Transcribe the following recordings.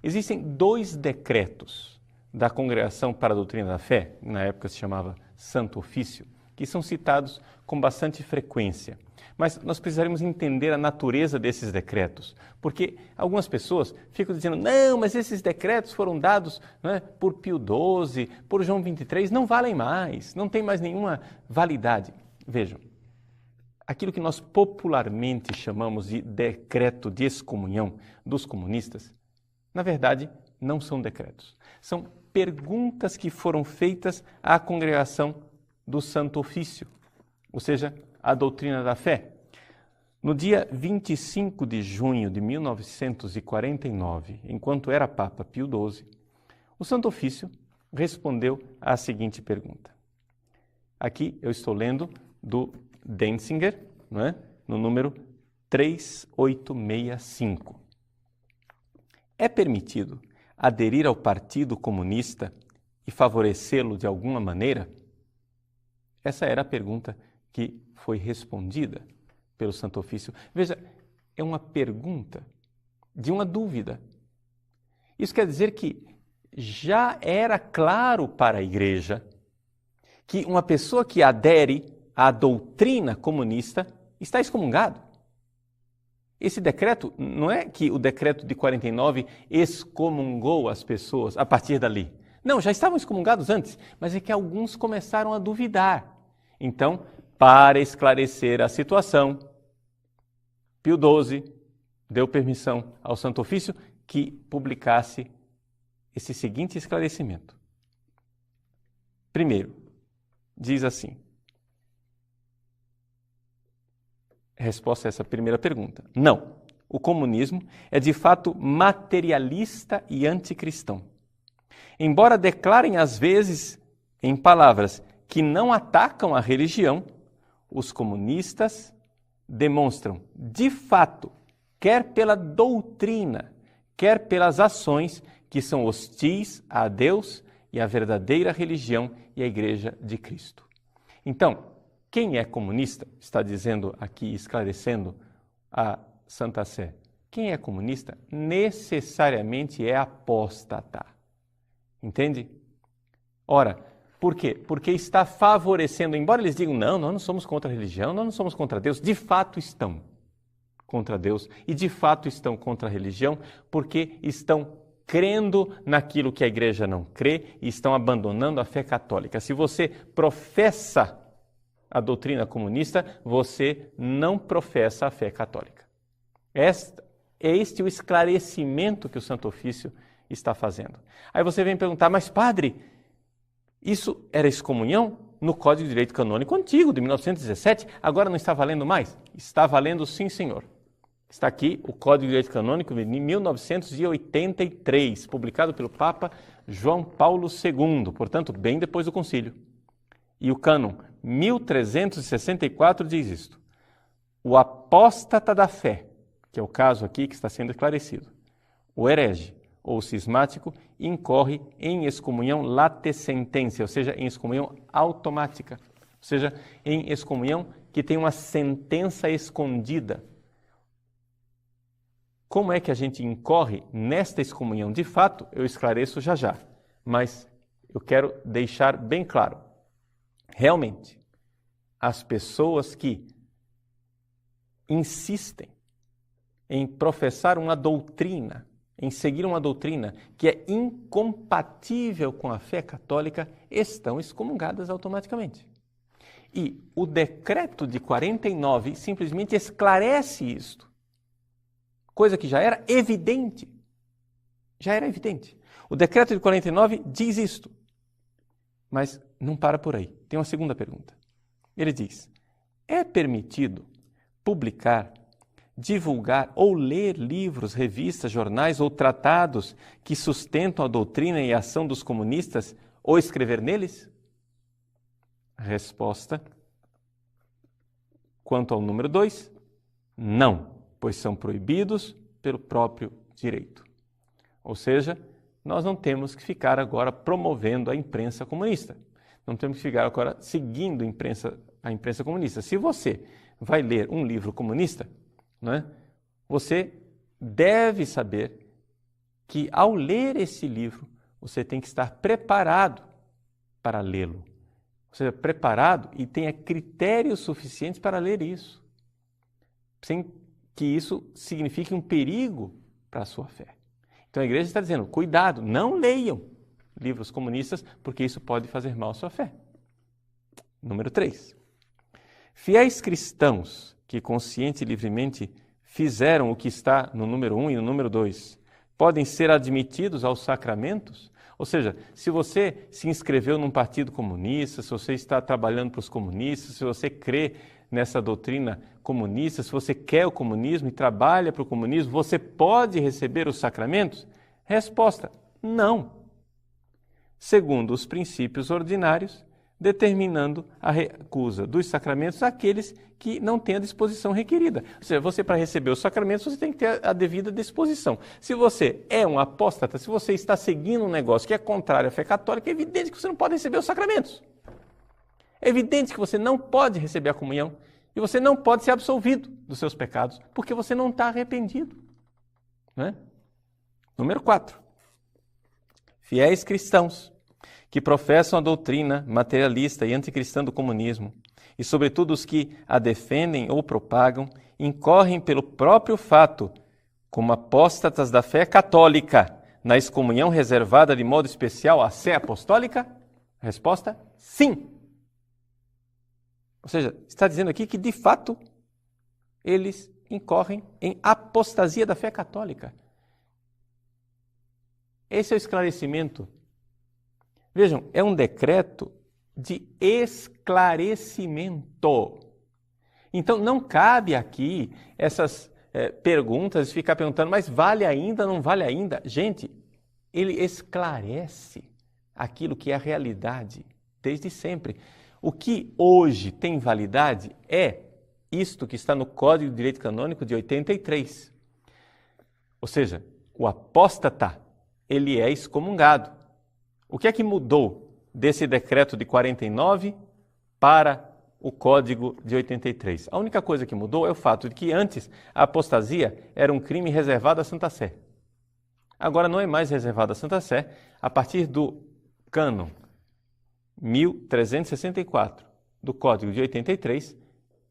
Existem 2 decretos da Congregação para a Doutrina da Fé, na época se chamava Santo Ofício, que são citados com bastante frequência. Mas nós precisaremos entender a natureza desses decretos, porque algumas pessoas ficam dizendo, não, mas esses decretos foram dados, por Pio XII, por João XXIII, não valem mais, não tem mais nenhuma validade. Vejam, aquilo que nós popularmente chamamos de decreto de excomunhão dos comunistas, na verdade, não são decretos. São perguntas que foram feitas à congregação do Santo Ofício, ou seja, a doutrina da fé. No dia 25 de junho de 1949, enquanto era Papa Pio XII, o Santo Ofício respondeu à seguinte pergunta. Aqui eu estou lendo do Denzinger, no número 3865. É permitido aderir ao Partido Comunista e favorecê-lo de alguma maneira? Essa era a pergunta que foi respondida pelo Santo Ofício. Veja, é uma pergunta de uma dúvida. Isso quer dizer que já era claro para a Igreja que uma pessoa que adere à doutrina comunista está excomungado. Esse decreto, não é que o decreto de 49 excomungou as pessoas a partir dali. Não, já estavam excomungados antes, mas é que alguns começaram a duvidar. Então, para esclarecer a situação, Pio XII deu permissão ao Santo Ofício que publicasse esse seguinte esclarecimento. Primeiro, diz assim, resposta a essa primeira pergunta. Não, o comunismo é de fato materialista e anticristão. Embora declarem às vezes em palavras que não atacam a religião, os comunistas demonstram de fato, quer pela doutrina, quer pelas ações, que são hostis a Deus e à verdadeira religião e à Igreja de Cristo. Então, quem é comunista, está dizendo aqui, esclarecendo a Santa Sé, quem é comunista necessariamente é apóstata. Entende? Ora, por quê? Porque está favorecendo, embora eles digam, não, nós não somos contra a religião, nós não somos contra Deus, de fato estão contra Deus e de fato estão contra a religião porque estão crendo naquilo que a igreja não crê e estão abandonando a fé católica. Se você professa a doutrina comunista, você não professa a fé católica. É este o esclarecimento que o Santo Ofício está fazendo. Aí você vem perguntar, mas padre, isso era excomunhão no Código de Direito Canônico antigo, de 1917, agora não está valendo mais? Está valendo sim, senhor. Está aqui o Código de Direito Canônico de 1983, publicado pelo Papa João Paulo II, portanto, bem depois do concílio. E o cânon 1364 diz isto. O apóstata da fé, que é o caso aqui que está sendo esclarecido, o herege ou cismático, incorre em excomunhão late sententia, ou seja, em excomunhão automática, ou seja, em excomunhão que tem uma sentença escondida. Como é que a gente incorre nesta excomunhão? De fato, eu esclareço já já, mas eu quero deixar bem claro. Realmente, as pessoas que insistem em professar uma doutrina, em seguir uma doutrina que é incompatível com a fé católica, estão excomungadas automaticamente. E o decreto de 49 simplesmente esclarece isto, coisa que já era evidente. Já era evidente. O decreto de 49 diz isto, mas não para por aí. Tem uma segunda pergunta. Ele diz, é permitido publicar, divulgar ou ler livros, revistas, jornais ou tratados que sustentam a doutrina e a ação dos comunistas ou escrever neles? Resposta. Quanto ao número 2, não, pois são proibidos pelo próprio direito. Ou seja, nós não temos que ficar agora promovendo a imprensa comunista. Não temos que ficar agora seguindo a imprensa comunista. Se você vai ler um livro comunista, você deve saber que ao ler esse livro, você tem que estar preparado para lê-lo. Ou seja, preparado e tenha critérios suficientes para ler isso, sem que isso signifique um perigo para a sua fé. Então a igreja está dizendo, cuidado, não leiam livros comunistas, porque isso pode fazer mal à sua fé. Número 3. Fiéis cristãos que consciente e livremente fizeram o que está no número 1 e no número 2, podem ser admitidos aos sacramentos? Ou seja, se você se inscreveu num partido comunista, se você está trabalhando para os comunistas, se você crê nessa doutrina comunista, se você quer o comunismo e trabalha para o comunismo, você pode receber os sacramentos? Resposta, não. Segundo os princípios ordinários, determinando a recusa dos sacramentos àqueles que não têm a disposição requerida. Ou seja, você para receber os sacramentos, você tem que ter a devida disposição. Se você é um apóstata, se você está seguindo um negócio que é contrário à fé católica, é evidente que você não pode receber os sacramentos. É evidente que você não pode receber a comunhão e você não pode ser absolvido dos seus pecados, porque você não está arrependido. Não é? Número 4. Fiéis cristãos que professam a doutrina materialista e anticristã do comunismo, e sobretudo os que a defendem ou propagam, incorrem pelo próprio fato, como apóstatas da fé católica, na excomunhão reservada de modo especial à sé apostólica? Resposta, sim. Ou seja, está dizendo aqui que, de fato, eles incorrem em apostasia da fé católica. Esse é o esclarecimento. Vejam, é um decreto de esclarecimento. Então, não cabe aqui essas perguntas, ficar perguntando, mas vale ainda, não vale ainda? Gente, ele esclarece aquilo que é a realidade desde sempre. O que hoje tem validade é isto que está no Código de Direito Canônico de 83. Ou seja, o apóstata, ele é excomungado. O que é que mudou desse decreto de 49 para o Código de 83? A única coisa que mudou é o fato de que antes a apostasia era um crime reservado à Santa Sé. Agora não é mais reservado à Santa Sé. A partir do cânon 1364 do Código de 83,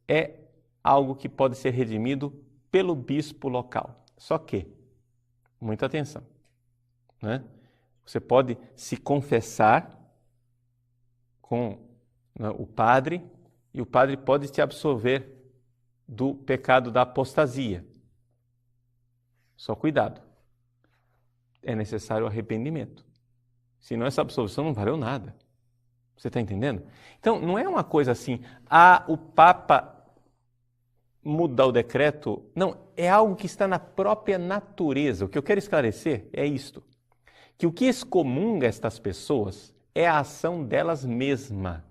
é algo que pode ser redimido pelo bispo local. Só que, muita atenção, né? Você pode se confessar com o padre e o padre pode te absolver do pecado da apostasia. Só cuidado. É necessário arrependimento. Senão essa absolvição não valeu nada. Você está entendendo? Então, não é uma coisa assim, o Papa muda o decreto. Não, é algo que está na própria natureza. O que eu quero esclarecer é isto. Que o que excomunga estas pessoas é a ação delas mesmas.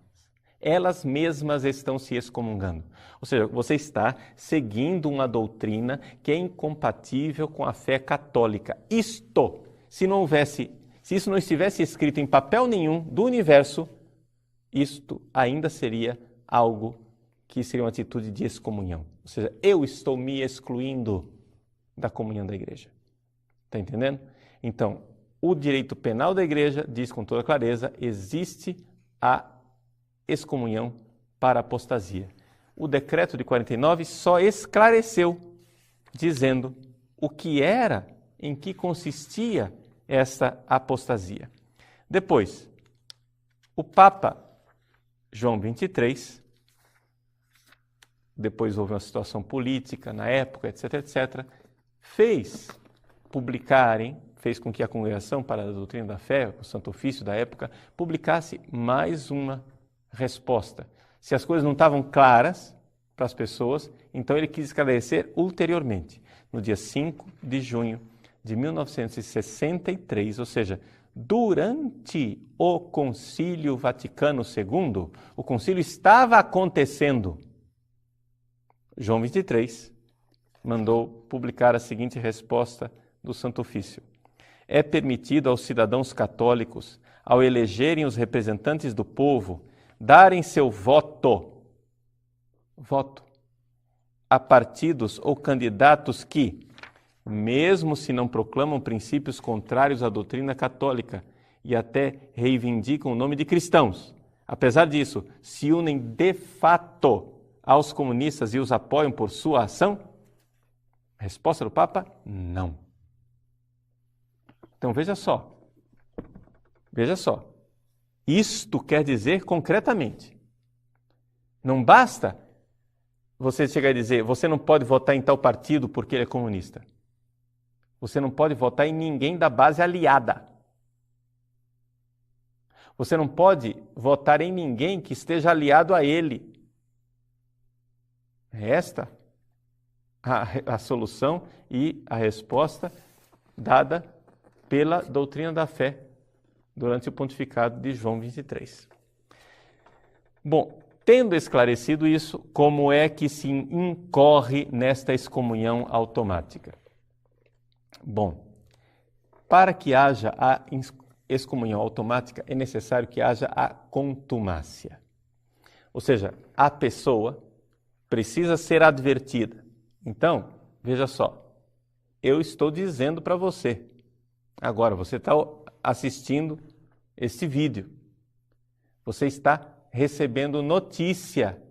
Elas mesmas estão se excomungando. Ou seja, você está seguindo uma doutrina que é incompatível com a fé católica. Isto, se isso não estivesse escrito em papel nenhum do universo, isto ainda seria algo que seria uma atitude de excomunhão. Ou seja, eu estou me excluindo da comunhão da igreja. Está entendendo? Então, o direito penal da igreja diz com toda clareza, existe a excomunhão para a apostasia. O decreto de 49 só esclareceu, dizendo o que era, em que consistia essa apostasia. Depois, o Papa João XXIII, depois houve uma situação política na época, etc., etc., fez com que a Congregação para a Doutrina da Fé, o Santo Ofício da época, publicasse mais uma resposta. Se as coisas não estavam claras para as pessoas, então ele quis esclarecer ulteriormente, no dia 5 de junho de 1963, ou seja, durante o Concílio Vaticano II, o concílio estava acontecendo. João XXIII mandou publicar a seguinte resposta do Santo Ofício. É permitido aos cidadãos católicos, ao elegerem os representantes do povo, darem seu voto a partidos ou candidatos que, mesmo se não proclamam princípios contrários à doutrina católica e até reivindicam o nome de cristãos. Apesar disso, se unem de fato aos comunistas e os apoiam por sua ação? A resposta do Papa, não. Então veja só. Isto quer dizer concretamente. Não basta você chegar e dizer, você não pode votar em tal partido porque ele é comunista. Você não pode votar em ninguém da base aliada. Você não pode votar em ninguém que esteja aliado a ele. É esta a solução e a resposta dada pela doutrina da fé durante o pontificado de João 23. Bom, tendo esclarecido isso, como é que se incorre nesta excomunhão automática? Bom, para que haja a excomunhão automática, é necessário que haja a contumácia. Ou seja, a pessoa precisa ser advertida. Então, veja só, eu estou dizendo para você, agora você está assistindo este vídeo, você está recebendo notícia,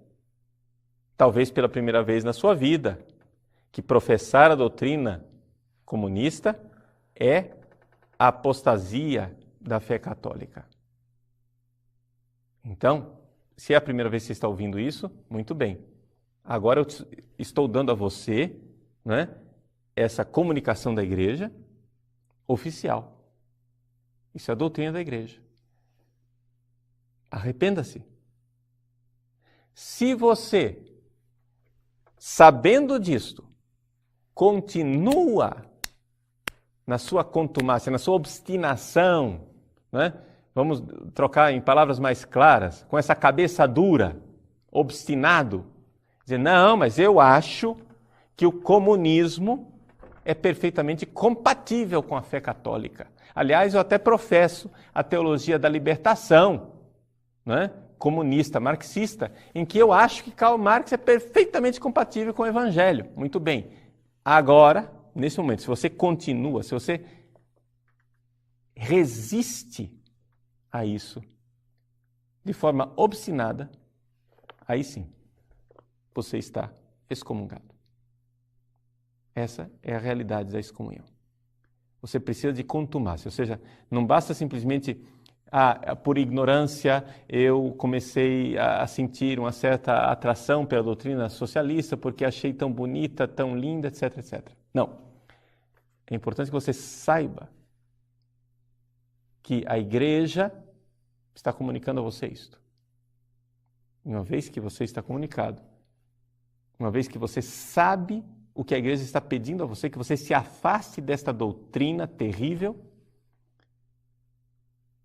talvez pela primeira vez na sua vida, que professar a doutrina comunista é a apostasia da fé católica. Então, se é a primeira vez que você está ouvindo isso, muito bem. Agora eu estou dando a você, né, essa comunicação da igreja oficial. Isso é a doutrina da igreja. Arrependa-se. Se você, sabendo disto, continua na sua contumácia, na sua obstinação, né? Vamos trocar em palavras mais claras, com essa cabeça dura, obstinado, dizer, não, mas eu acho que o comunismo é perfeitamente compatível com a fé católica. Aliás, eu até professo a teologia da libertação, né? Comunista, marxista, em que eu acho que Karl Marx é perfeitamente compatível com o Evangelho. Muito bem. Agora, nesse momento, se você continua, se você resiste a isso de forma obstinada, aí sim, você está excomungado. Essa é a realidade da excomunhão. Você precisa de contumácia, ou seja, não basta simplesmente, por ignorância, eu comecei a sentir uma certa atração pela doutrina socialista porque achei tão bonita, tão linda, etc, etc. Não. É importante que você saiba que a igreja está comunicando a você isto. Uma vez que você está comunicado, uma vez que você sabe o que a igreja está pedindo a você, que você se afaste desta doutrina terrível,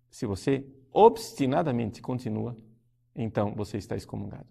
se você obstinadamente continua, então você está excomungado.